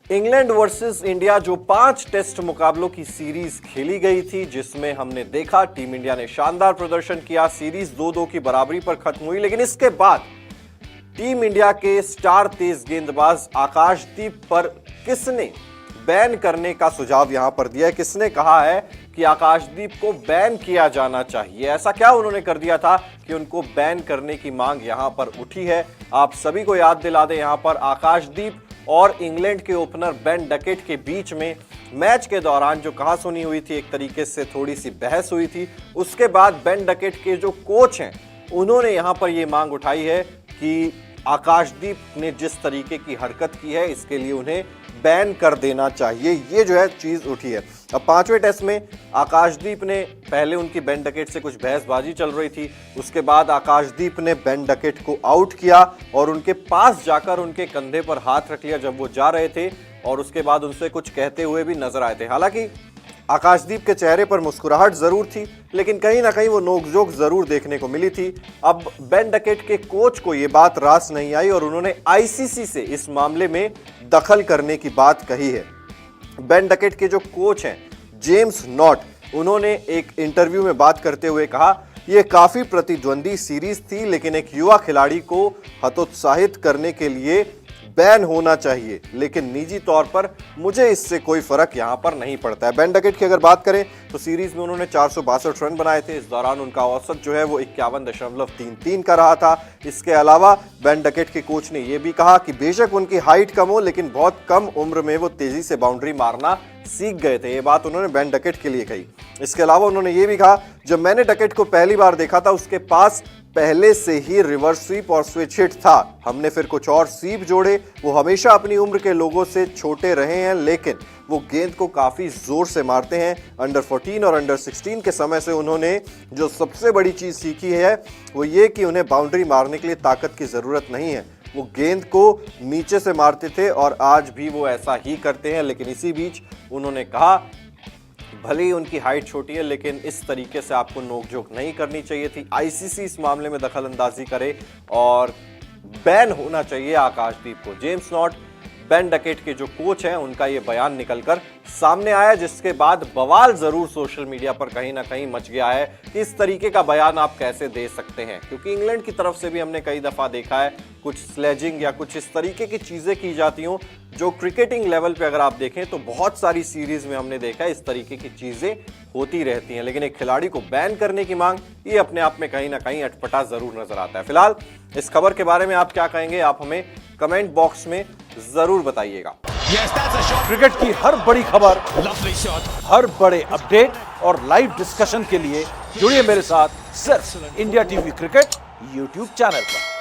England versus India जो 5 test मुकाबलों की सीरीज खेली गई थी, जिसमें हमने देखा टीम इंडिया ने शानदार प्रदर्शन किया। सीरीज 2-2 की बराबरी पर खत्म हुई, लेकिन इसके बाद टीम इंडिया के स्टार तेज गेंदबाज आकाशदीप पर किसने बैन करने का सुझाव यहां पर दिया है? किसने कहा है कि आकाशदीप को बैन किया जाना चाहिए? ऐसा क्या उन्होंने कर दिया था कि उनको बैन करने की मांग यहां पर उठी है? आप सभी को याद दिला दें, यहां पर आकाशदीप और इंग्लैंड के ओपनर बेन डकेट के बीच में मैच के दौरान जो कहासुनी हुई थी, एक तरीके से थोड़ी सी बहस हुई थी। उसके बाद बेन डकेट के जो कोच हैं, उन्होंने यहां पर यह मांग उठाई है कि आकाशदीप ने जिस तरीके की हरकत की है, इसके लिए उन्हें बैन कर देना चाहिए। ये जो है चीज उठी है। अब 5वें टेस्ट में आकाशदीप ने, पहले उनकी बेन डकेट से कुछ बहसबाजी चल रही थी, उसके बाद आकाशदीप ने बेन डकेट को आउट किया और उनके पास जाकर उनके कंधे पर हाथ रख लिया जब वो जा रहे थे, और उसके बाद उनसे कुछ कहते हुए भी नजर आए थे। हालांकि आकाशदीप के चेहरे पर मुस्कुराहट जरूर थी, लेकिन कहीं ना कहीं वो नोकझोंक जरूर देखने को मिली थी। अब बेन डकेट के कोच को ये बात रास नहीं आई और उन्होंने आईसीसी से इस मामले में दखल करने की बात कही है। बेन डकेट के जो कोच हैं जेम्स नॉट, उन्होंने एक इंटरव्यू में बात करते हुए कहा, यह काफी प्रतिद्वंदी सीरीज थी, लेकिन एक युवा खिलाड़ी को हतोत्साहित करने के लिए बैन होना चाहिए, लेकिन निजी तौर पर मुझे इससे कोई फर्क यहां पर नहीं पड़ता है। बेन डकेट की अगर बात करें तो सीरीज में उन्होंने 462 रन बनाए थे। इस दौरान उनका औसत जो है वो 51.33 का रहा था। इसके अलावा बेन डकेट के कोच ने यह भी कहा कि बेशक उनकी हाइट कम हो, लेकिन बहुत कम उम्र में वो तेजी से बाउंड्री मारना सीख गए थे। ये बात उन्होंने बेन डकेट के लिए कही। इसके अलावा उन्होंने ये भी कहा, जब मैंने डकेट को पहली बार देखा था, उसके पास पहले से ही रिवर्स स्वीप और स्विच हिट था। हमने फिर कुछ और स्वीप जोड़े। वो हमेशा अपनी उम्र के लोगों से छोटे रहे हैं, लेकिन वो गेंद को काफी जोर से मारते हैं। अंडर 14 और अंडर 16 के समय से उन्होंने जो सबसे बड़ी चीज सीखी है वो ये कि उन्हें बाउंड्री मारने के लिए ताकत की जरूरत नहीं है। वो गेंद को नीचे से मारते थे और आज भी वो ऐसा ही करते हैं। लेकिन इसी बीच उन्होंने कहा, भले ही उनकी हाइट छोटी है, लेकिन इस तरीके से आपको नोकझोंक नहीं करनी चाहिए थी। आईसीसी इस मामले में दखल अंदाजी करे और बैन होना चाहिए आकाशदीप को। जेम्स नॉट, बेन डकेट के जो कोच हैं, उनका ये बयान निकलकर सामने आया, जिसके बाद बवाल जरूर सोशल मीडिया पर कहीं ना कहीं मच गया है कि इस तरीके का बयान आप कैसे दे सकते हैं। क्योंकि इंग्लैंड की तरफ से भी हमने कई दफा देखा है कुछ स्लेजिंग या कुछ इस तरीके की चीजें की जाती हों, जो क्रिकेटिंग लेवल पे अगर आप देखें तो बहुत सारी सीरीज में हमने देखा है इस तरीके की चीजें होती रहती हैं। लेकिन एक खिलाड़ी को बैन करने की मांग, ये अपने आप में कहीं ना कहीं अटपटा जरूर नजर आता है। फिलहाल इस खबर के बारे में आप क्या कहेंगे, आप हमें कमेंट बॉक्स में जरूर बताइएगा। क्रिकेट की हर बड़ी खबर, हर बड़े अपडेट और लाइव डिस्कशन के लिए जुड़िए मेरे साथ सिर्फ India TV cricket YouTube channel पर।